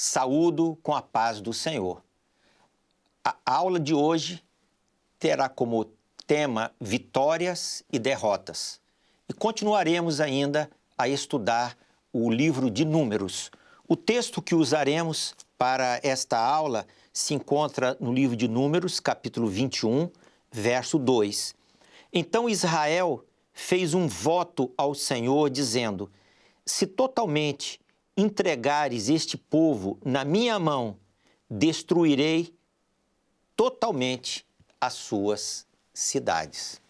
Saúdo com a paz do Senhor. A aula de hoje terá como tema vitórias e derrotas. E continuaremos ainda a estudar o livro de Números. O texto que usaremos para esta aula se encontra no livro de Números, capítulo 21, verso 2. Então Israel fez um voto ao Senhor, dizendo: se totalmente entregares este povo na minha mão, destruirei totalmente as suas cidades.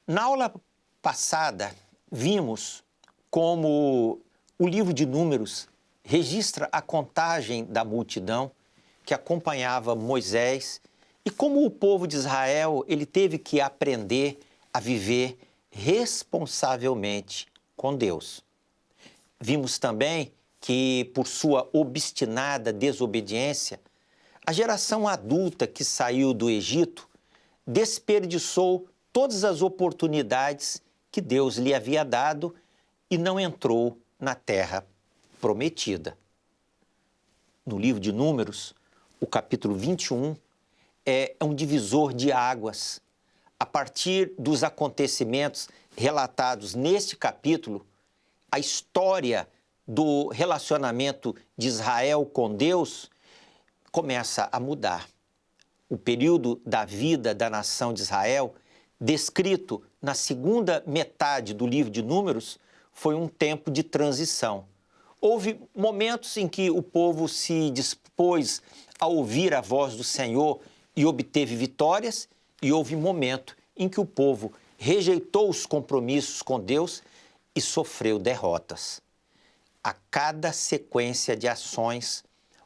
Na aula passada, vimos como o livro de Números registra a contagem da multidão que acompanhava Moisés e como o povo de Israel ele teve que aprender a viver responsavelmente com Deus. Vimos também que, por sua obstinada desobediência, a geração adulta que saiu do Egito desperdiçou todas as oportunidades que Deus lhe havia dado e não entrou na terra prometida. No livro de Números, o capítulo 21 é um divisor de águas. A partir dos acontecimentos relatados neste capítulo, a história do relacionamento de Israel com Deus começa a mudar. O período da vida da nação de Israel, descrito na segunda metade do livro de Números, foi um tempo de transição. Houve momentos em que o povo se dispôs a ouvir a voz do Senhor e obteve vitórias, e houve momento em que o povo rejeitou os compromissos com Deus e sofreu derrotas. A cada sequência de ações,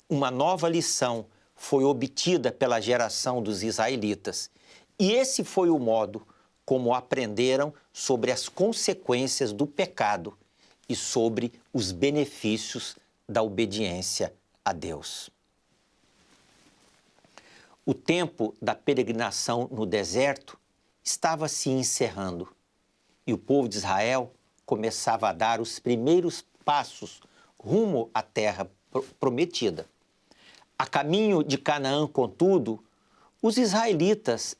uma nova lição foi obtida pela geração dos israelitas. E esse foi o modo como aprenderam sobre as consequências do pecado e sobre os benefícios da obediência a Deus. O tempo da peregrinação no deserto estava se encerrando e o povo de Israel começava a dar os primeiros passos rumo à terra prometida. A caminho de Canaã, contudo, os israelitas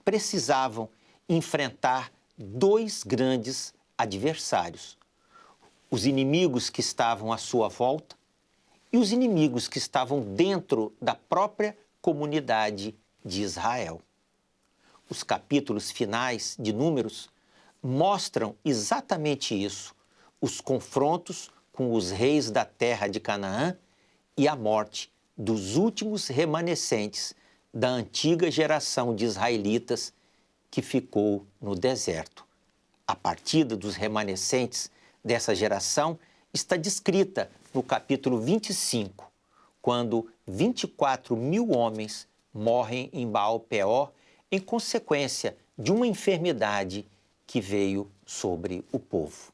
precisavam enfrentar dois grandes adversários: os inimigos que estavam à sua volta e os inimigos que estavam dentro da própria comunidade de Israel. Os capítulos finais de Números mostram exatamente isso: os confrontos com os reis da terra de Canaã e a morte dos últimos remanescentes da antiga geração de israelitas que ficou no deserto. A partida dos remanescentes dessa geração está descrita no capítulo 25, quando 24 mil homens morrem em Baal-Peor em consequência de uma enfermidade que veio sobre o povo.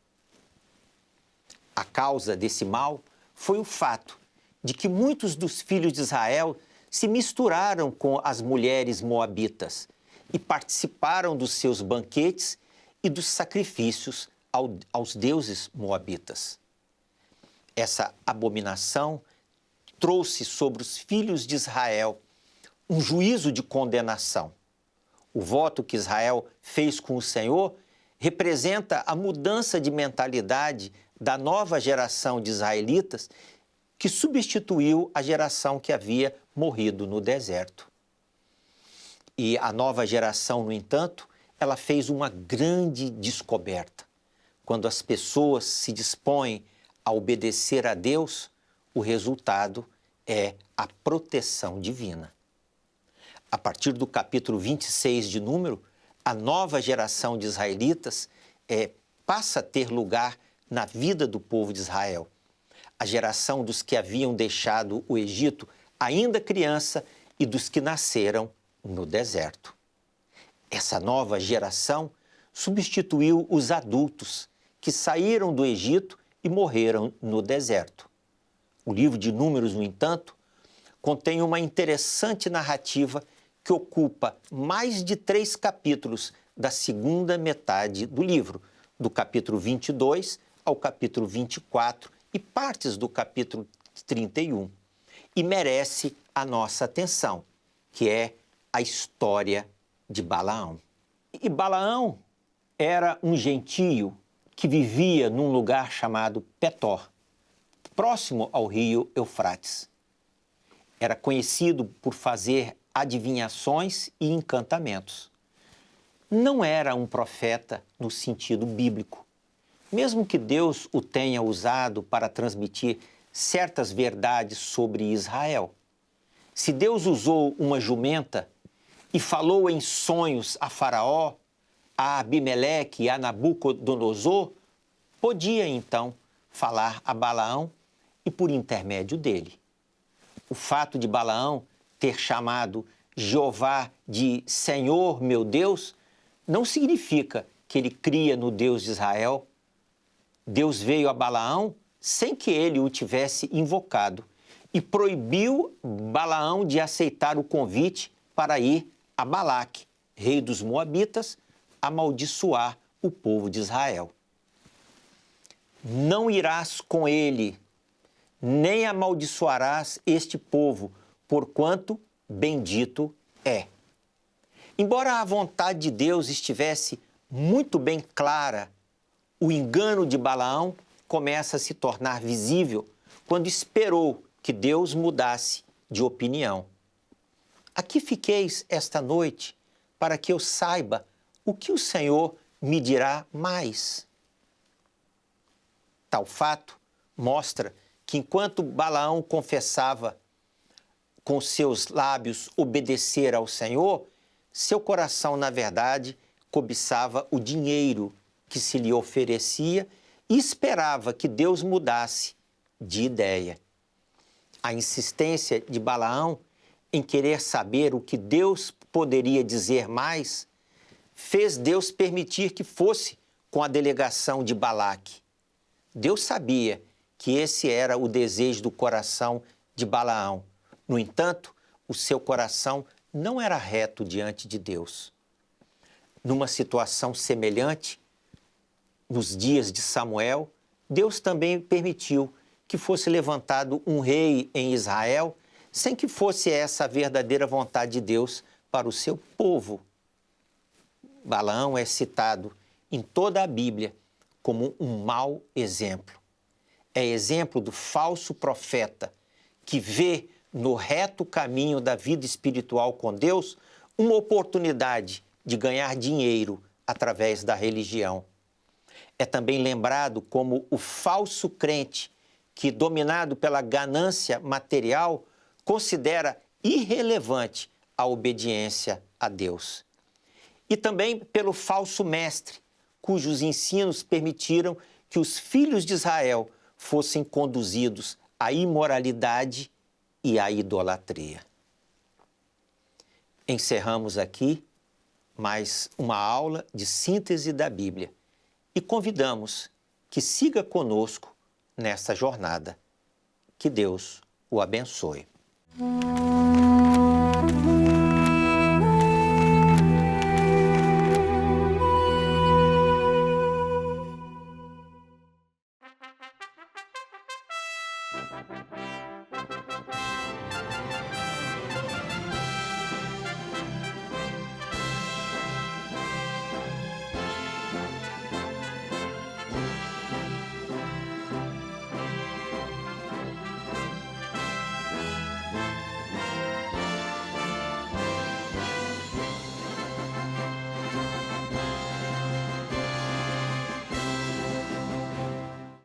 A causa desse mal foi o fato de que muitos dos filhos de Israel se misturaram com as mulheres moabitas e participaram dos seus banquetes e dos sacrifícios aos deuses moabitas. Essa abominação trouxe sobre os filhos de Israel um juízo de condenação. O voto que Israel fez com o Senhor representa a mudança de mentalidade da nova geração de israelitas que substituiu a geração que havia morrido no deserto. E a nova geração, no entanto, ela fez uma grande descoberta. Quando as pessoas se dispõem a obedecer a Deus, o resultado é a proteção divina. A partir do capítulo 26 de Número, a nova geração de israelitas passa a ter lugar na vida do povo de Israel. A geração dos que haviam deixado o Egito ainda criança e dos que nasceram no deserto. Essa nova geração substituiu os adultos que saíram do Egito e morreram no deserto. O livro de Números, no entanto, contém uma interessante narrativa que ocupa mais de 3 capítulos da segunda metade do livro, do capítulo 22 ao capítulo 24 e partes do capítulo 31 e merece a nossa atenção, que é a história de Balaão. E Balaão era um gentio que vivia num lugar chamado Petor, próximo ao rio Eufrates. Era conhecido por fazer adivinhações e encantamentos. Não era um profeta no sentido bíblico, mesmo que Deus o tenha usado para transmitir certas verdades sobre Israel. Se Deus usou uma jumenta e falou em sonhos a Faraó, a Abimeleque e a Nabucodonosor, podia então falar a Balaão e por intermédio dele. O fato de Balaão ter chamado Jeová de Senhor meu Deus não significa que ele cria no Deus de Israel. Deus veio a Balaão sem que ele o tivesse invocado e proibiu Balaão de aceitar o convite para ir a Balaque, rei dos Moabitas, amaldiçoar o povo de Israel. Não irás com ele, nem amaldiçoarás este povo, porquanto bendito é. Embora a vontade de Deus estivesse muito bem clara, o engano de Balaão começa a se tornar visível quando esperou que Deus mudasse de opinião. Aqui fiqueis esta noite para que eu saiba o que o Senhor me dirá mais. Tal fato mostra que enquanto Balaão confessava com seus lábios obedecer ao Senhor, seu coração, na verdade, cobiçava o dinheiro que se lhe oferecia e esperava que Deus mudasse de ideia. A insistência de Balaão em querer saber o que Deus poderia dizer mais fez Deus permitir que fosse com a delegação de Balaque. Deus sabia que esse era o desejo do coração de Balaão. No entanto, o seu coração não era reto diante de Deus. Numa situação semelhante, nos dias de Samuel, Deus também permitiu que fosse levantado um rei em Israel, sem que fosse essa a verdadeira vontade de Deus para o seu povo. Balaão é citado em toda a Bíblia como um mau exemplo. É exemplo do falso profeta que vê no reto caminho da vida espiritual com Deus uma oportunidade de ganhar dinheiro através da religião. É também lembrado como o falso crente que, dominado pela ganância material, considera irrelevante a obediência a Deus. E também pelo falso mestre, cujos ensinos permitiram que os filhos de Israel fossem conduzidos à imoralidade e à idolatria. Encerramos aqui mais uma aula de síntese da Bíblia e convidamos que siga conosco nessa jornada. Que Deus o abençoe.